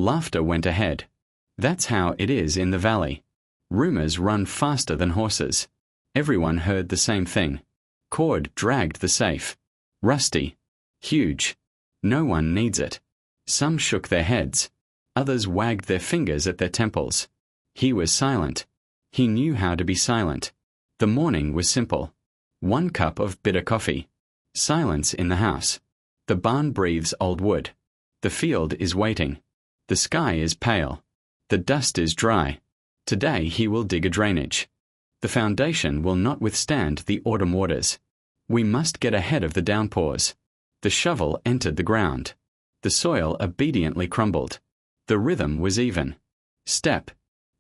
Laughter went ahead. That's how it is in the valley. Rumors run faster than horses. Everyone heard the same thing. Cord dragged the safe. Rusty. Huge. No one needs it. Some shook their heads. Others wagged their fingers at their temples. He was silent. He knew how to be silent. The morning was simple. 1 cup of bitter coffee. Silence in the house. The barn breathes old wood. The field is waiting. The sky is pale. The dust is dry. Today he will dig a drainage. The foundation will not withstand the autumn waters. We must get ahead of the downpours. The shovel entered the ground. The soil obediently crumbled. The rhythm was even. Step.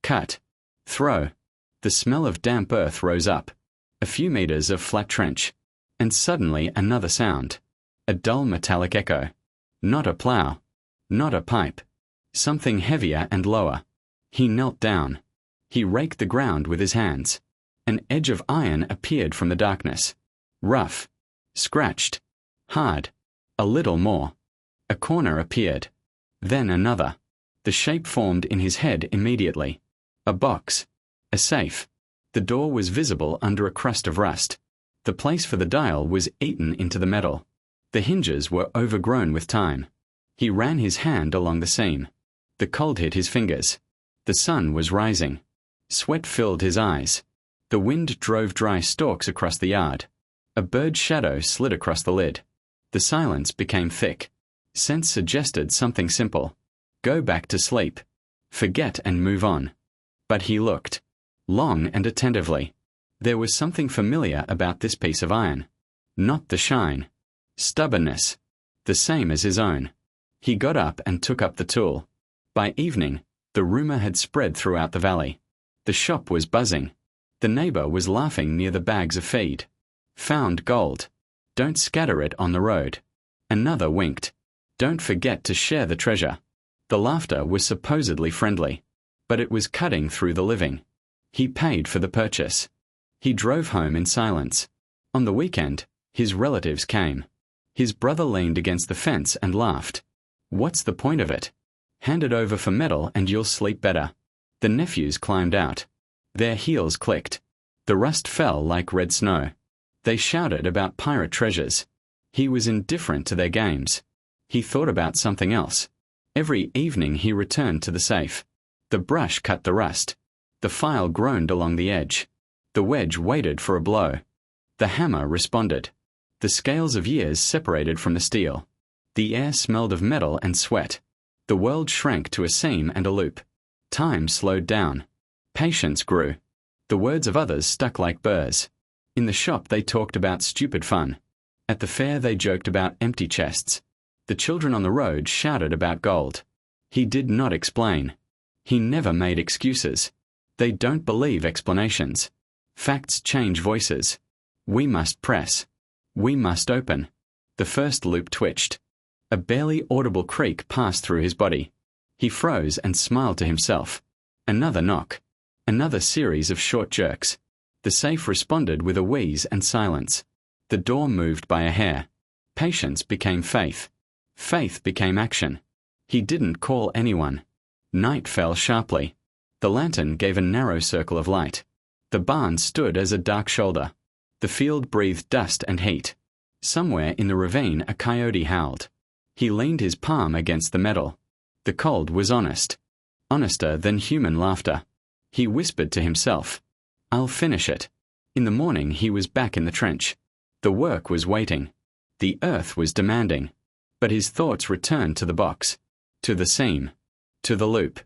Cut. Throw. The smell of damp earth rose up. A few meters of flat trench. And suddenly another sound. A dull metallic echo. Not a plough. Not a pipe. Something heavier and lower. He knelt down. He raked the ground with his hands. An edge of iron appeared from the darkness. Rough. Scratched. Hard. A little more. A corner appeared. Then another. The shape formed in his head immediately. A box. A safe. The door was visible under a crust of rust. The place for the dial was eaten into the metal. The hinges were overgrown with time. He ran his hand along the seam. The cold hit his fingers. The sun was rising. Sweat filled his eyes. The wind drove dry stalks across the yard. A bird's shadow slid across the lid. The silence became thick. Sense suggested something simple. Go back to sleep. Forget and move on. But he looked. Long and attentively. There was something familiar about this piece of iron. Not the shine. Stubbornness. The same as his own. He got up and took up the tool. By evening, the rumor had spread throughout the valley. The shop was buzzing. The neighbor was laughing near the bags of feed. Found gold. Don't scatter it on the road. Another winked. Don't forget to share the treasure. The laughter was supposedly friendly, but it was cutting through the living. He paid for the purchase. He drove home in silence. On the weekend, his relatives came. His brother leaned against the fence and laughed. What's the point of it? Hand it over for metal and you'll sleep better. The nephews climbed out. Their heels clicked. The rust fell like red snow. They shouted about pirate treasures. He was indifferent to their games. He thought about something else. Every evening he returned to the safe. The brush cut the rust. The file groaned along the edge. The wedge waited for a blow. The hammer responded. The scales of years separated from the steel. The air smelled of metal and sweat. The world shrank to a seam and a loop. Time slowed down. Patience grew. The words of others stuck like burrs. In the shop they talked about stupid fun. At the fair they joked about empty chests. The children on the road shouted about gold. He did not explain. He never made excuses. They don't believe explanations. Facts change voices. We must press. We must open. The first loop twitched. A barely audible creak passed through his body. He froze and smiled to himself. Another knock. Another series of short jerks. The safe responded with a wheeze and silence. The door moved by a hair. Patience became faith. Faith became action. He didn't call anyone. Night fell sharply. The lantern gave a narrow circle of light. The barn stood as a dark shoulder. The field breathed dust and heat. Somewhere in the ravine a coyote howled. He leaned his palm against the metal. The cold was honest. Honester than human laughter. He whispered to himself, I'll finish it. In the morning he was back in the trench. The work was waiting. The earth was demanding. But his thoughts returned to the box. To the seam. To the loop.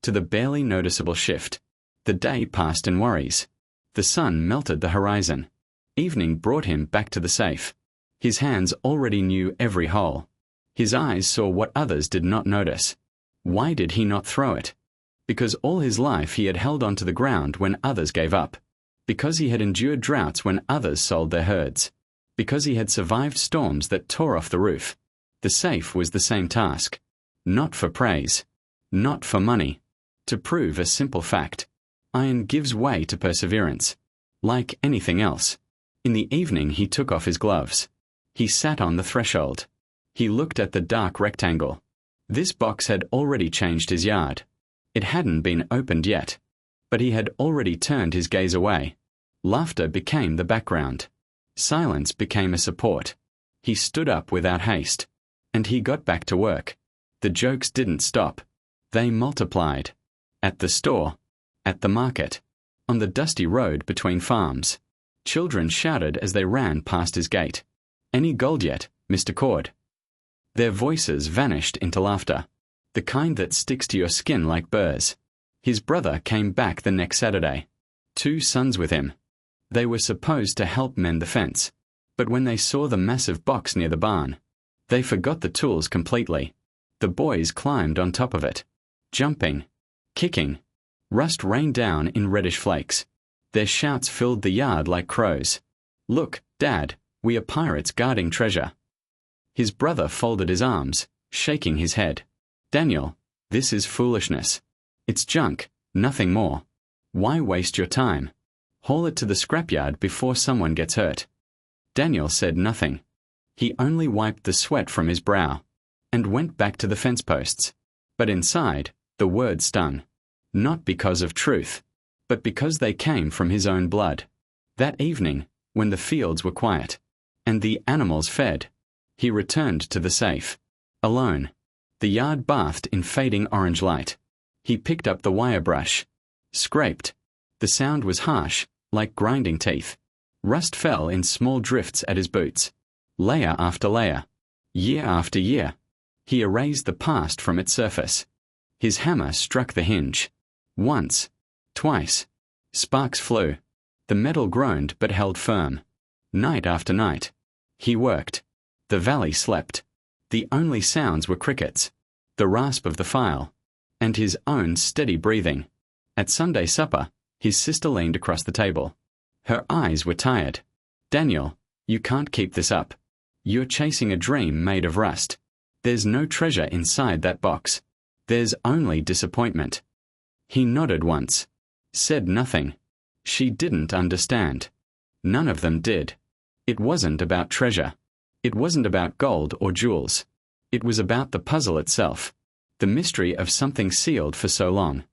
To the barely noticeable shift. The day passed in worries. The sun melted the horizon. Evening brought him back to the safe. His hands already knew every hole. His eyes saw what others did not notice. Why did he not throw it? Because all his life he had held on to the ground when others gave up. Because he had endured droughts when others sold their herds. Because he had survived storms that tore off the roof. The safe was the same task. Not for praise. Not for money. To prove a simple fact. Iron gives way to perseverance. Like anything else. In the evening he took off his gloves. He sat on the threshold. He looked at the dark rectangle. This box had already changed his yard. It hadn't been opened yet, but he had already turned his gaze away. Laughter became the background. Silence became a support. He stood up without haste, and he got back to work. The jokes didn't stop. They multiplied. At the store, at the market, on the dusty road between farms. Children shouted as they ran past his gate. "Any gold yet, Mr. Cord?" Their voices vanished into laughter, the kind that sticks to your skin like burrs. His brother came back the next Saturday. 2 sons with him. They were supposed to help mend the fence, but when they saw the massive box near the barn, they forgot the tools completely. The boys climbed on top of it, jumping, kicking. Rust rained down in reddish flakes. Their shouts filled the yard like crows. "Look, Dad, we are pirates guarding treasure." His brother folded his arms, shaking his head. "Daniel, this is foolishness. It's junk, nothing more. Why waste your time? Haul it to the scrapyard before someone gets hurt." Daniel said nothing. He only wiped the sweat from his brow and went back to the fence posts. But inside, the words stung. Not because of truth, but because they came from his own blood. That evening, when the fields were quiet and the animals fed, he returned to the safe. Alone. The yard bathed in fading orange light. He picked up the wire brush. Scraped. The sound was harsh, like grinding teeth. Rust fell in small drifts at his boots. Layer after layer. Year after year. He erased the past from its surface. His hammer struck the hinge. Once. Twice. Sparks flew. The metal groaned but held firm. Night after night. He worked. The valley slept. The only sounds were crickets, the rasp of the file, and his own steady breathing. At Sunday supper, his sister leaned across the table. Her eyes were tired. "Daniel, you can't keep this up. You're chasing a dream made of rust. There's no treasure inside that box. There's only disappointment." He nodded once, said nothing. She didn't understand. None of them did. It wasn't about treasure. It wasn't about gold or jewels. It was about the puzzle itself, the mystery of something sealed for so long,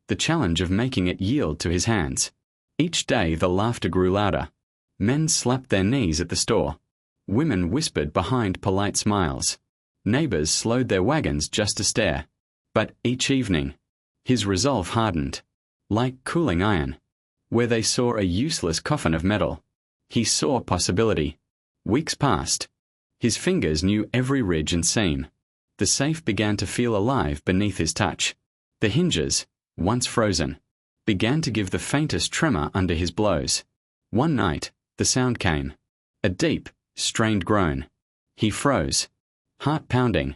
the challenge of making it yield to his hands. Each day the laughter grew louder. Men slapped their knees at the store. Women whispered behind polite smiles. Neighbors slowed their wagons just to stare. But each evening, his resolve hardened, like cooling iron. Where they saw a useless coffin of metal, he saw possibility. Weeks passed. His fingers knew every ridge and seam. The safe began to feel alive beneath his touch. The hinges, once frozen, began to give the faintest tremor under his blows. One night, the sound came. A deep, strained groan. He froze. Heart pounding.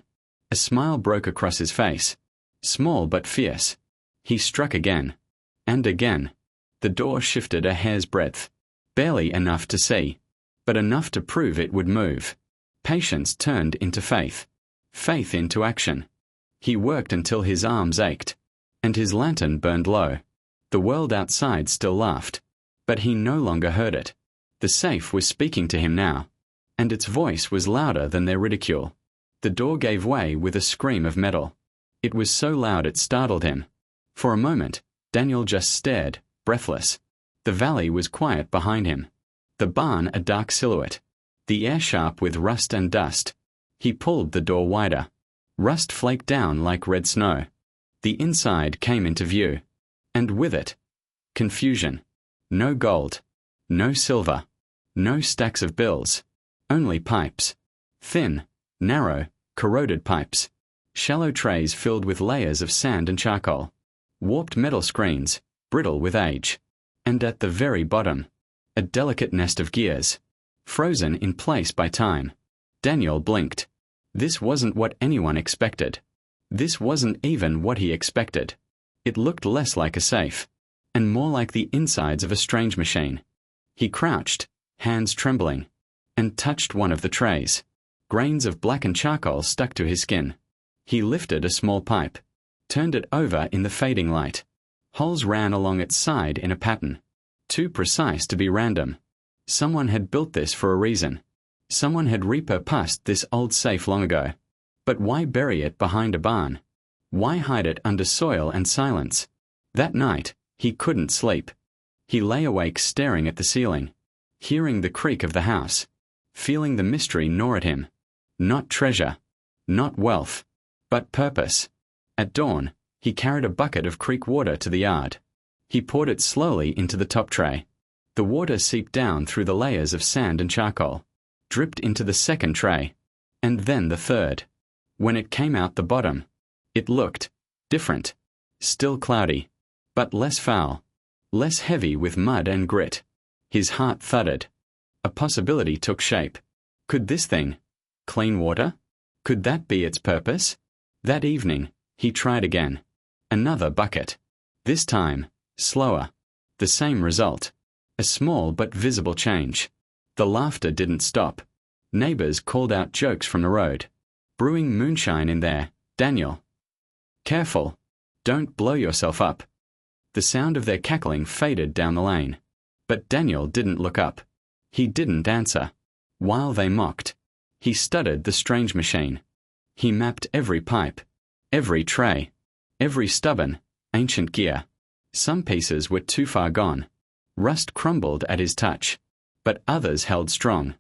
A smile broke across his face. Small but fierce. He struck again. And again. The door shifted a hair's breadth. Barely enough to see, but enough to prove it would move. Patience turned into faith. Faith into action. He worked until his arms ached, and his lantern burned low. The world outside still laughed, but he no longer heard it. The safe was speaking to him now, and its voice was louder than their ridicule. The door gave way with a scream of metal. It was so loud it startled him. For a moment, Daniel just stared, breathless. The valley was quiet behind him. The barn a dark silhouette. The air sharp with rust and dust. He pulled the door wider. Rust flaked down like red snow. The inside came into view. And with it, confusion. No gold. No silver. No stacks of bills. Only pipes. Thin, narrow, corroded pipes. Shallow trays filled with layers of sand and charcoal. Warped metal screens, brittle with age. And at the very bottom, a delicate nest of gears, frozen in place by time. Daniel blinked. This wasn't what anyone expected. This wasn't even what he expected. It looked less like a safe, and more like the insides of a strange machine. He crouched, hands trembling, and touched one of the trays. Grains of blackened charcoal stuck to his skin. He lifted a small pipe, turned it over in the fading light. Holes ran along its side in a pattern, too precise to be random. Someone had built this for a reason. Someone had repurposed this old safe long ago. But why bury it behind a barn? Why hide it under soil and silence? That night, he couldn't sleep. He lay awake staring at the ceiling, hearing the creak of the house, feeling the mystery gnaw at him. Not treasure, not wealth, but purpose. At dawn, he carried a bucket of creek water to the yard. He poured it slowly into the top tray. The water seeped down through the layers of sand and charcoal, dripped into the second tray, and then the third. When it came out the bottom, it looked different, still cloudy, but less foul, less heavy with mud and grit. His heart thudded. A possibility took shape. Could this thing, clean water, could that be its purpose? That evening, he tried again. Another bucket. This time, slower. The same result. A small but visible change. The laughter didn't stop. Neighbors called out jokes from the road. Brewing moonshine in there, Daniel. Careful. Don't blow yourself up. The sound of their cackling faded down the lane. But Daniel didn't look up. He didn't answer. While they mocked, he studied the strange machine. He mapped every pipe, every tray, every stubborn, ancient gear. Some pieces were too far gone. Rust crumbled at his touch, but others held strong.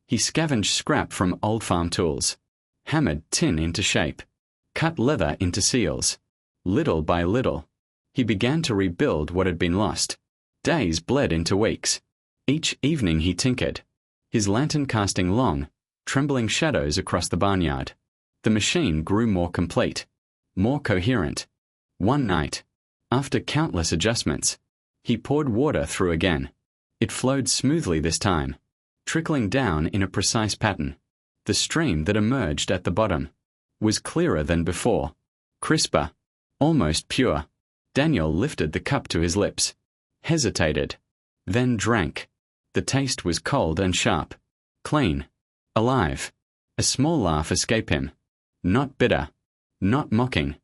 He scavenged scrap from old farm tools, hammered tin into shape, cut leather into seals. Little by little, he began to rebuild what had been lost. Days bled into weeks. Each evening he tinkered, his lantern casting long, trembling shadows across the barnyard. The machine grew more complete, more coherent. One night, after countless adjustments, he poured water through again. It flowed smoothly this time, trickling down in a precise pattern. The stream that emerged at the bottom was clearer than before, crisper, almost pure. Daniel lifted the cup to his lips, hesitated, then drank. The taste was cold and sharp, clean, alive. A small laugh escaped him. Not bitter, not mocking,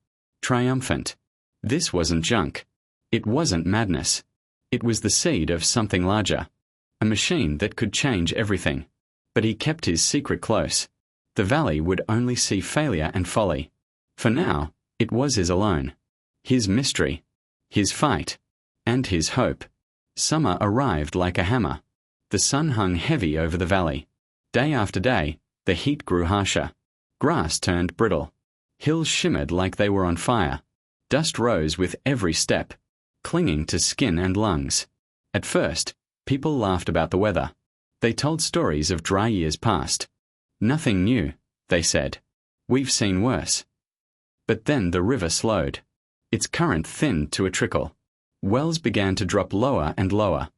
triumphant. This wasn't junk. It wasn't madness. It was the seed of something larger, a machine that could change everything. But he kept his secret close. The valley would only see failure and folly. For now, it was his alone. His mystery, his fight, and his hope. Summer arrived like a hammer. The sun hung heavy over the valley. Day after day, the heat grew harsher. Grass turned brittle. Hills shimmered like they were on fire. Dust rose with every step, clinging to skin and lungs. At first, people laughed about the weather. They told stories of dry years past. Nothing new, they said. We've seen worse. But then the river slowed. Its current thinned to a trickle. Wells began to drop lower and lower.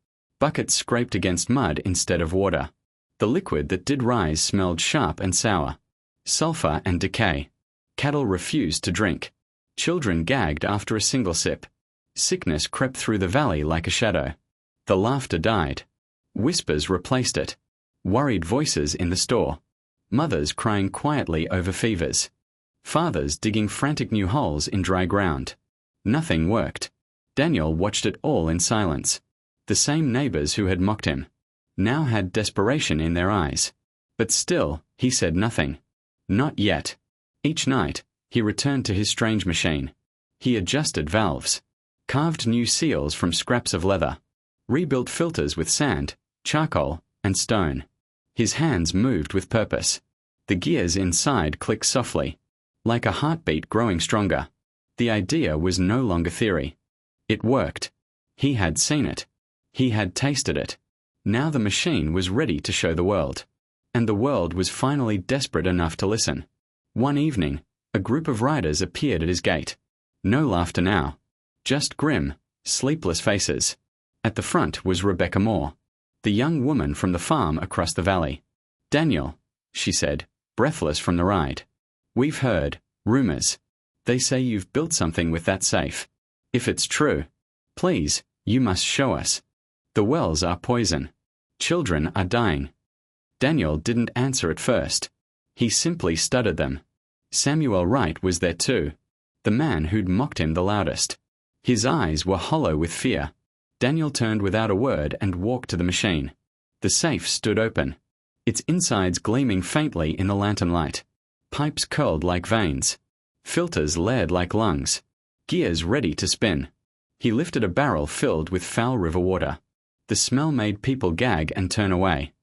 Buckets scraped against mud instead of water. The liquid that did rise smelled sharp and sour. Sulfur and decay. Cattle refused to drink. Children gagged after a single sip. Sickness crept through the valley like a shadow. The laughter died. Whispers replaced it. Worried voices in the store. Mothers crying quietly over fevers. Fathers digging frantic new holes in dry ground. Nothing worked. Daniel watched it all in silence. The same neighbors who had mocked him now had desperation in their eyes. But still, he said nothing. Not yet. Each night, he returned to his strange machine. He adjusted valves, carved new seals from scraps of leather, rebuilt filters with sand, charcoal, and stone. His hands moved with purpose. The gears inside clicked softly, like a heartbeat growing stronger. The idea was no longer theory. It worked. He had seen it. He had tasted it. Now the machine was ready to show the world. And the world was finally desperate enough to listen. One evening, a group of riders appeared at his gate. No laughter now. Just grim, sleepless faces. At the front was Rebecca Moore, the young woman from the farm across the valley. "Daniel," she said, breathless from the ride. "We've heard rumors. They say you've built something with that safe. If it's true, please, you must show us. The wells are poison. Children are dying." Daniel didn't answer at first. He simply studied them. Samuel Wright was there too, the man who'd mocked him the loudest. His eyes were hollow with fear. Daniel turned without a word and walked to the machine. The safe stood open, its insides gleaming faintly in the lantern light. Pipes curled like veins. Filters layered like lungs. Gears ready to spin. He lifted a barrel filled with foul river water. The smell made people gag and turn away.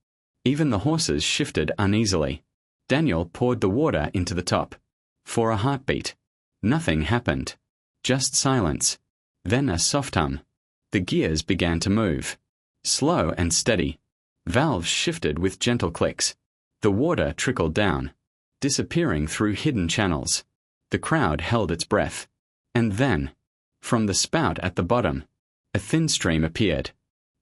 Even the horses shifted uneasily. Daniel poured the water into the top. For a heartbeat. Nothing happened. Just silence. Then a soft hum. The gears began to move. Slow and steady. Valves shifted with gentle clicks. The water trickled down, disappearing through hidden channels. The crowd held its breath. And then, from the spout at the bottom, a thin stream appeared.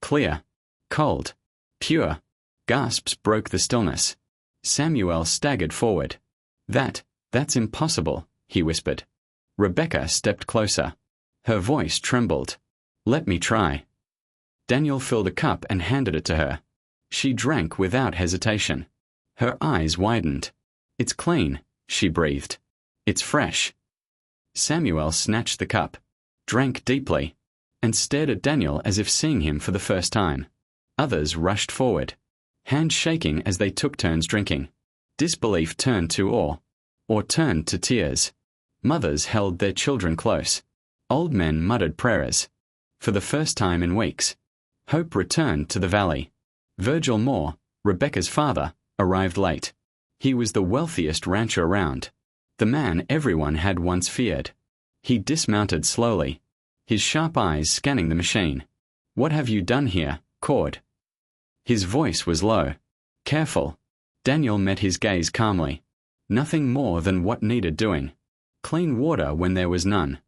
Clear. Cold. Pure. Gasps broke the stillness. Samuel staggered forward. That's impossible, he whispered. Rebecca stepped closer. Her voice trembled. Let me try. Daniel filled a cup and handed it to her. She drank without hesitation. Her eyes widened. It's clean, she breathed. It's fresh. Samuel snatched the cup, drank deeply, and stared at Daniel as if seeing him for the first time. Others rushed forward, hands shaking as they took turns drinking. Disbelief turned to awe, or turned to tears. Mothers held their children close. Old men muttered prayers. For the first time in weeks, hope returned to the valley. Virgil Moore, Rebecca's father, arrived late. He was the wealthiest rancher around, the man everyone had once feared. He dismounted slowly, his sharp eyes scanning the machine. What have you done here, Cord? His voice was low, careful. Daniel met his gaze calmly. Nothing more than what needed doing. Clean water when there was none.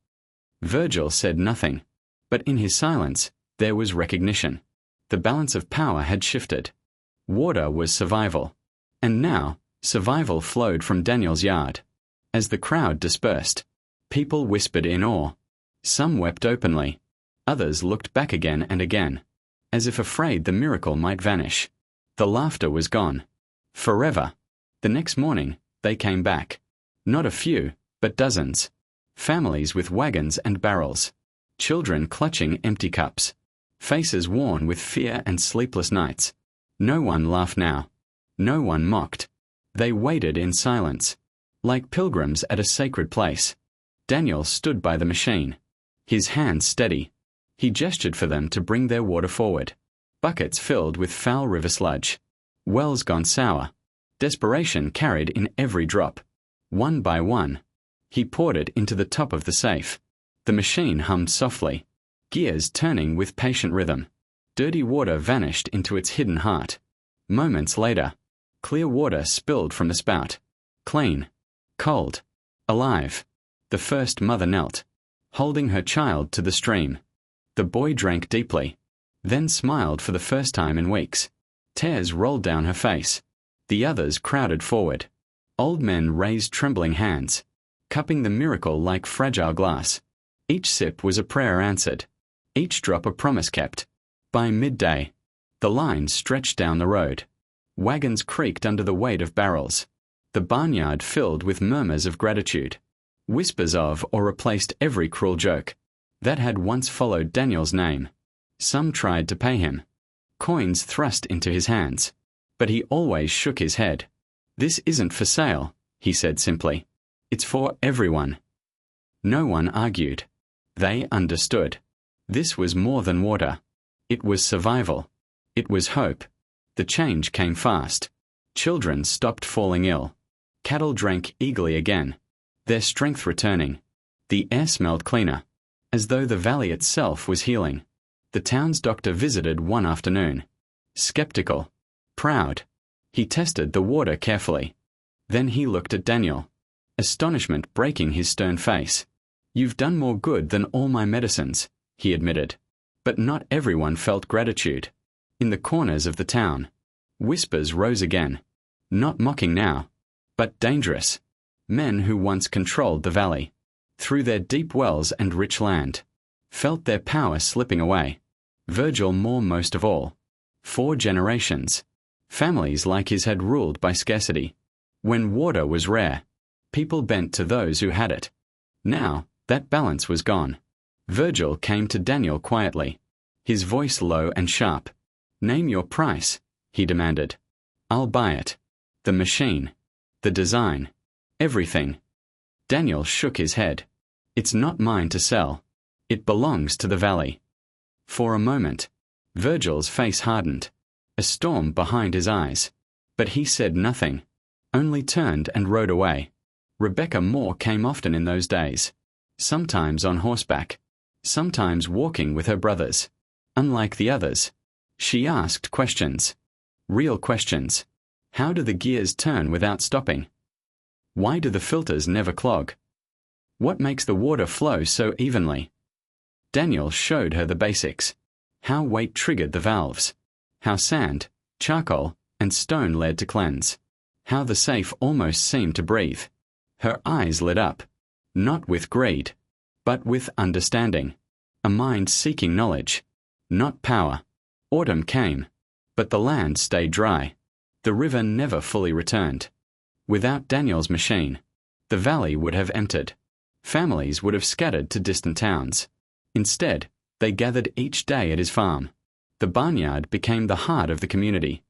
Virgil said nothing, but in his silence, there was recognition. The balance of power had shifted. Water was survival. And now, survival flowed from Daniel's yard. As the crowd dispersed, people whispered in awe. Some wept openly. Others looked back again and again, as if afraid the miracle might vanish. The laughter was gone. Forever. The next morning, they came back. Not a few, but dozens. Families with wagons and barrels. Children clutching empty cups. Faces worn with fear and sleepless nights. No one laughed now. No one mocked. They waited in silence, like pilgrims at a sacred place. Daniel stood by the machine, his hands steady. He gestured for them to bring their water forward. Buckets filled with foul river sludge. Wells gone sour. Desperation carried in every drop. One by one, he poured it into the top of the safe. The machine hummed softly, gears turning with patient rhythm. Dirty water vanished into its hidden heart. Moments later, clear water spilled from the spout. Clean. Cold. Alive. The first mother knelt, holding her child to the stream. The boy drank deeply, then smiled for the first time in weeks. Tears rolled down her face. The others crowded forward. Old men raised trembling hands, cupping the miracle like fragile glass. Each sip was a prayer answered, each drop a promise kept. By midday, the line stretched down the road. Wagons creaked under the weight of barrels. The barnyard filled with murmurs of gratitude, whispers of or replaced every cruel joke that had once followed Daniel's name. Some tried to pay him. Coins thrust into his hands. But he always shook his head. This isn't for sale, he said simply. It's for everyone. No one argued. They understood. This was more than water. It was survival. It was hope. The change came fast. Children stopped falling ill. Cattle drank eagerly again, their strength returning. The air smelled cleaner, as though the valley itself was healing. The town's doctor visited one afternoon. Skeptical. Proud. He tested the water carefully. Then he looked at Daniel, astonishment breaking his stern face. You've done more good than all my medicines, he admitted. But not everyone felt gratitude. In the corners of the town, whispers rose again. Not mocking now, but dangerous. Men who once controlled the valley, through their deep wells and rich land, felt their power slipping away. Virgil Moore most of all. 4 generations. Families like his had ruled by scarcity. When water was rare, people bent to those who had it. Now, that balance was gone. Virgil came to Daniel quietly, his voice low and sharp. Name your price, he demanded. I'll buy it. The machine. The design. Everything. Daniel shook his head. It's not mine to sell. It belongs to the valley. For a moment, Virgil's face hardened, a storm behind his eyes. But he said nothing, only turned and rode away. Rebecca Moore came often in those days, sometimes on horseback, sometimes walking with her brothers. Unlike the others, she asked questions. Real questions. How do the gears turn without stopping? Why do the filters never clog? What makes the water flow so evenly? Daniel showed her the basics. How weight triggered the valves. How sand, charcoal, and stone led to cleanse. How the safe almost seemed to breathe. Her eyes lit up, not with greed, but with understanding. A mind seeking knowledge, not power. Autumn came, but the land stayed dry. The river never fully returned. Without Daniel's machine, the valley would have emptied. Families would have scattered to distant towns. Instead, they gathered each day at his farm. The barnyard became the heart of the community.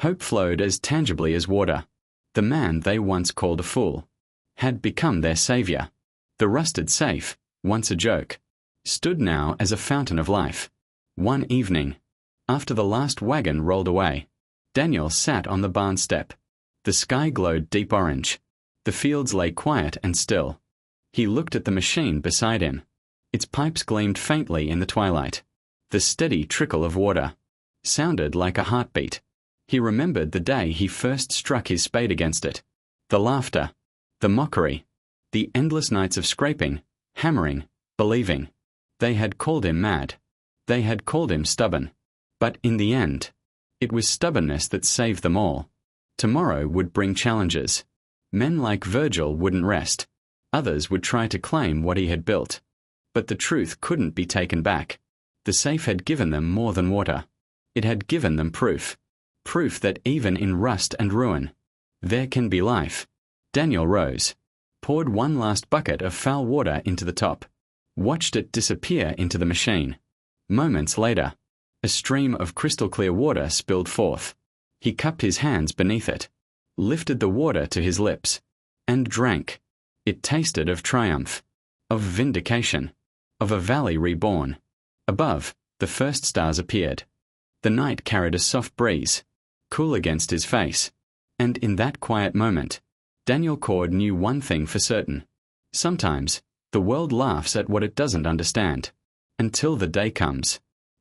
Hope flowed as tangibly as water. The man they once called a fool had become their savior. The rusted safe, once a joke, stood now as a fountain of life. One evening, after the last wagon rolled away, Daniel sat on the barn step. The sky glowed deep orange. The fields lay quiet and still. He looked at the machine beside him. Its pipes gleamed faintly in the twilight. The steady trickle of water sounded like a heartbeat. He remembered the day he first struck his spade against it. The laughter, the mockery, the endless nights of scraping, hammering, believing. They had called him mad. They had called him stubborn. But in the end, it was stubbornness that saved them all. Tomorrow would bring challenges. Men like Virgil wouldn't rest. Others would try to claim what he had built. But the truth couldn't be taken back. The safe had given them more than water. It had given them proof. Proof that even in rust and ruin, there can be life. Daniel rose, poured one last bucket of foul water into the top, watched it disappear into the machine. Moments later, a stream of crystal-clear water spilled forth. He cupped his hands beneath it, lifted the water to his lips, and drank. It tasted of triumph, of vindication, of a valley reborn. Above, the first stars appeared. The night carried a soft breeze, cool against his face. And in that quiet moment, Daniel Cord knew one thing for certain. Sometimes, the world laughs at what it doesn't understand, until the day comes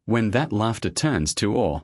when that laughter turns to awe.